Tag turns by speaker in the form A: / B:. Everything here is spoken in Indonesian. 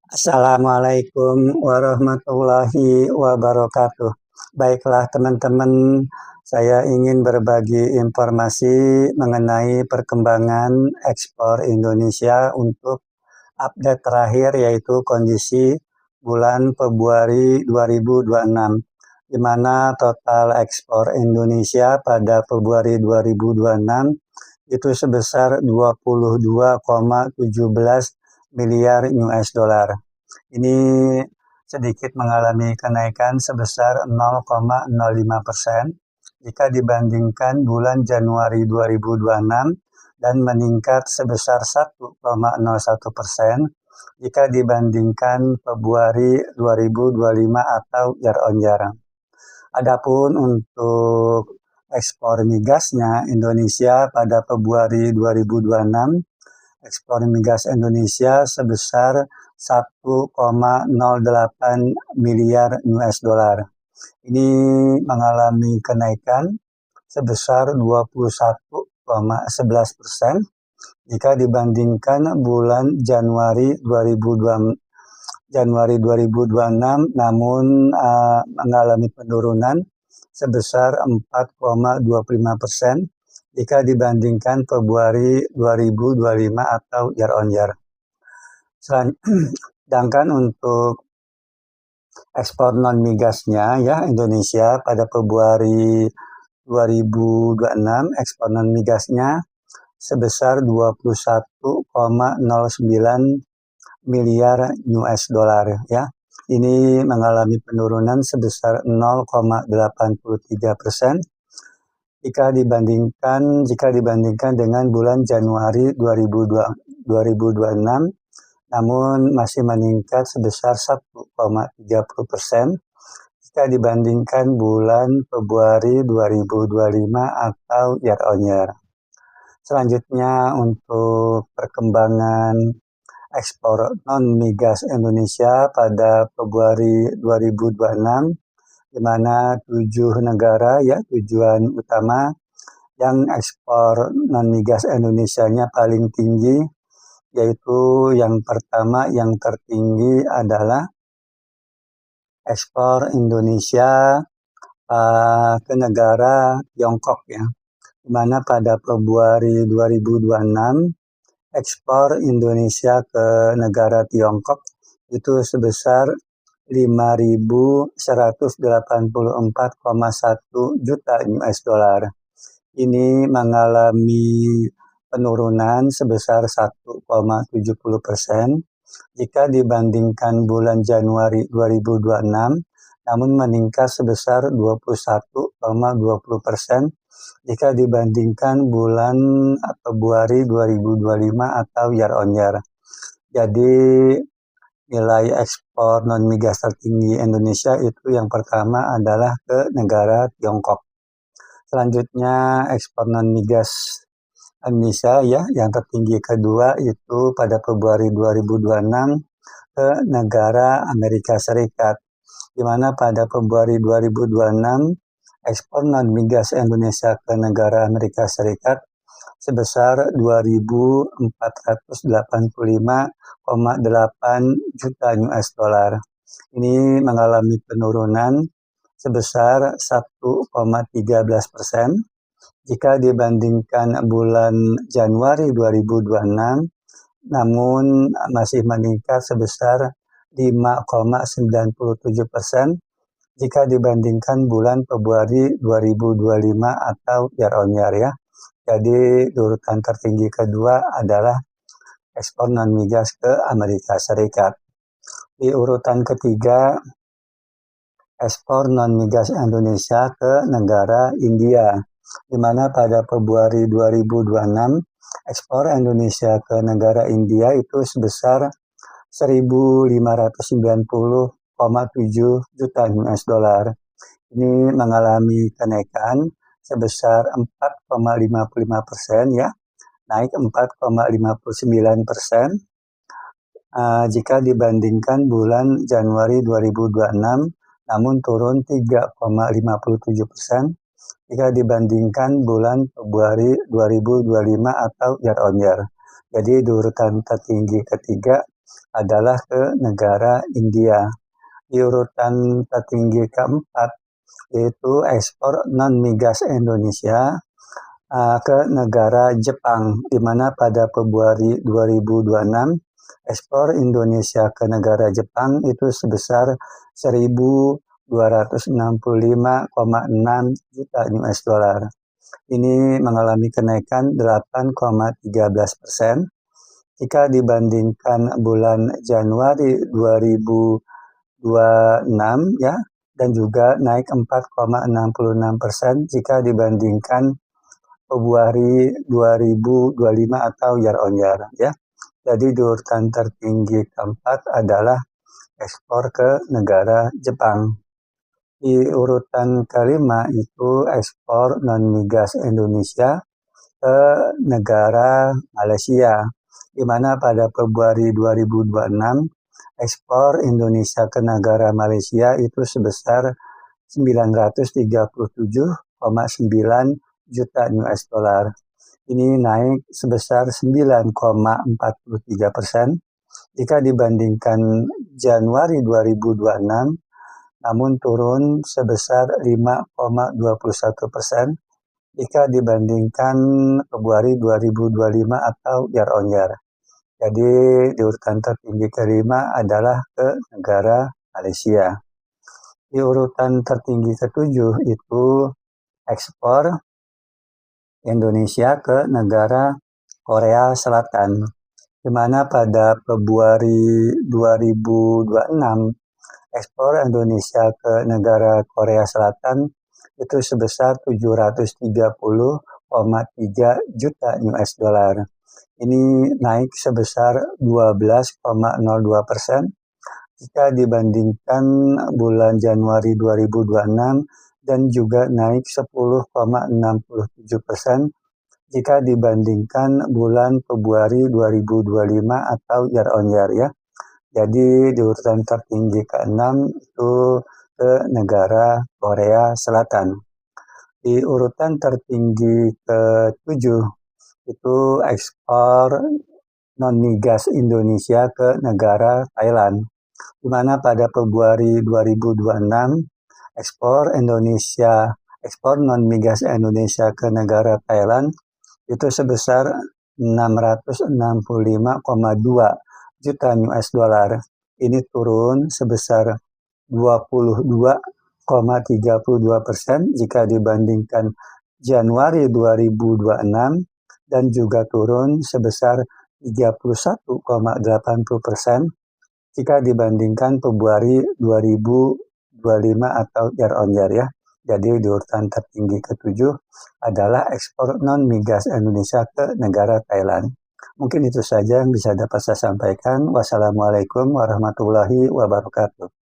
A: Assalamualaikum warahmatullahi wabarakatuh. Baiklah teman-teman, saya ingin berbagi informasi mengenai perkembangan ekspor Indonesia untuk update terakhir, yaitu kondisi bulan Februari 2026, di mana total ekspor Indonesia pada Februari 2026 itu sebesar 22,17 miliar US dollar. Ini sedikit mengalami kenaikan sebesar 0,05% jika dibandingkan bulan Januari 2026 dan meningkat sebesar 1,01% jika dibandingkan Februari 2025 atau year on year. Adapun untuk ekspor migasnya, Indonesia pada Februari 2026 ekspor migas Indonesia sebesar 1,08 miliar US dollar. Ini mengalami kenaikan sebesar 21,11% jika dibandingkan bulan Januari 2026, namun mengalami penurunan sebesar 4,25% jika dibandingkan Februari 2025 atau year on year. Sedangkan untuk ekspor non migasnya ya, Indonesia pada Februari 2026 ekspor non migasnya sebesar 21,09 miliar US dollar ya. Ini mengalami penurunan sebesar 0,83% jika dibandingkan dengan bulan Januari 2026, namun masih meningkat sebesar 1,30% jika dibandingkan bulan Februari 2025 atau year on year. Selanjutnya untuk perkembangan ekspor non-migas Indonesia pada Februari 2026, di mana 7 negara ya tujuan utama yang ekspor non-migas Indonesianya paling tinggi, yaitu yang pertama yang tertinggi adalah ekspor Indonesia ke negara Tiongkok ya, di mana pada Februari 2026 ekspor Indonesia ke negara Tiongkok itu sebesar 5.184,1 juta US dollar. Ini mengalami penurunan sebesar 1,70% jika dibandingkan bulan Januari 2026, namun meningkat sebesar 21,20% jika dibandingkan bulan Februari 2025 atau year on year. Jadi nilai ekspor non-migas tertinggi Indonesia itu yang pertama adalah ke negara Tiongkok. Selanjutnya ekspor non-migas Indonesia ya yang tertinggi kedua itu pada Februari 2026 ke negara Amerika Serikat, di mana pada Februari 2026 ekspor non-migas Indonesia ke negara Amerika Serikat sebesar 2.485,8 juta US dollar. Ini mengalami penurunan sebesar 1,13% jika dibandingkan bulan Januari 2026, namun masih meningkat sebesar 5,97% jika dibandingkan bulan Februari 2025 atau year on year ya. Jadi urutan tertinggi kedua adalah ekspor non-migas ke Amerika Serikat. Di urutan ketiga, ekspor non-migas Indonesia ke negara India, di mana pada Februari 2026 ekspor Indonesia ke negara India itu sebesar 1.590,7 juta US dollar. Ini mengalami kenaikan sebesar 4,55% ya, naik 4,59% jika dibandingkan bulan Januari 2026, namun turun 3,57% jika dibandingkan bulan Februari 2025 atau year on year. Jadi di urutan tertinggi ketiga adalah ke negara India. Di urutan tertinggi keempat yaitu ekspor non-migas Indonesia ke negara Jepang, di mana pada Februari 2026 ekspor Indonesia ke negara Jepang itu sebesar 1.265,6 juta US dollar. Ini mengalami kenaikan 8,13% jika dibandingkan bulan Januari 2026 ya, dan juga naik 4,66% jika dibandingkan Februari 2025 atau year on year ya. Jadi di urutan tertinggi keempat adalah ekspor ke negara Jepang. Di urutan kelima itu ekspor non-migas Indonesia ke negara Malaysia, di mana pada Februari 2026 ekspor Indonesia ke negara Malaysia itu sebesar 937,9 juta US dollar. Ini naik sebesar 9,43% jika dibandingkan Januari 2026, namun turun sebesar 5,21% jika dibandingkan Februari 2025 atau year on year. Jadi di urutan tertinggi kelima adalah ke negara Malaysia. Di urutan tertinggi ketujuh itu ekspor Indonesia ke negara Korea Selatan, di mana pada Februari 2026 ekspor Indonesia ke negara Korea Selatan itu sebesar 730,3 juta US dollar. Ini naik sebesar 12,02% jika dibandingkan bulan Januari 2026 dan juga naik 10,67% jika dibandingkan bulan Februari 2025 atau year on year ya. Jadi di urutan tertinggi ke-6 itu ke negara Korea Selatan. Di urutan tertinggi ke-7 itu ekspor non-migas Indonesia ke negara Thailand, di mana pada Februari 2026 ekspor non-migas Indonesia ke negara Thailand itu sebesar 665,2 juta US dollar. Ini turun sebesar 22,32% jika dibandingkan Januari 2026 dan juga turun sebesar 31,80% jika dibandingkan Februari 2025 atau year on year ya. Jadi di urutan tertinggi ke-7 adalah ekspor non-migas Indonesia ke negara Thailand. Mungkin itu saja yang bisa dapat saya sampaikan. Wassalamualaikum warahmatullahi wabarakatuh.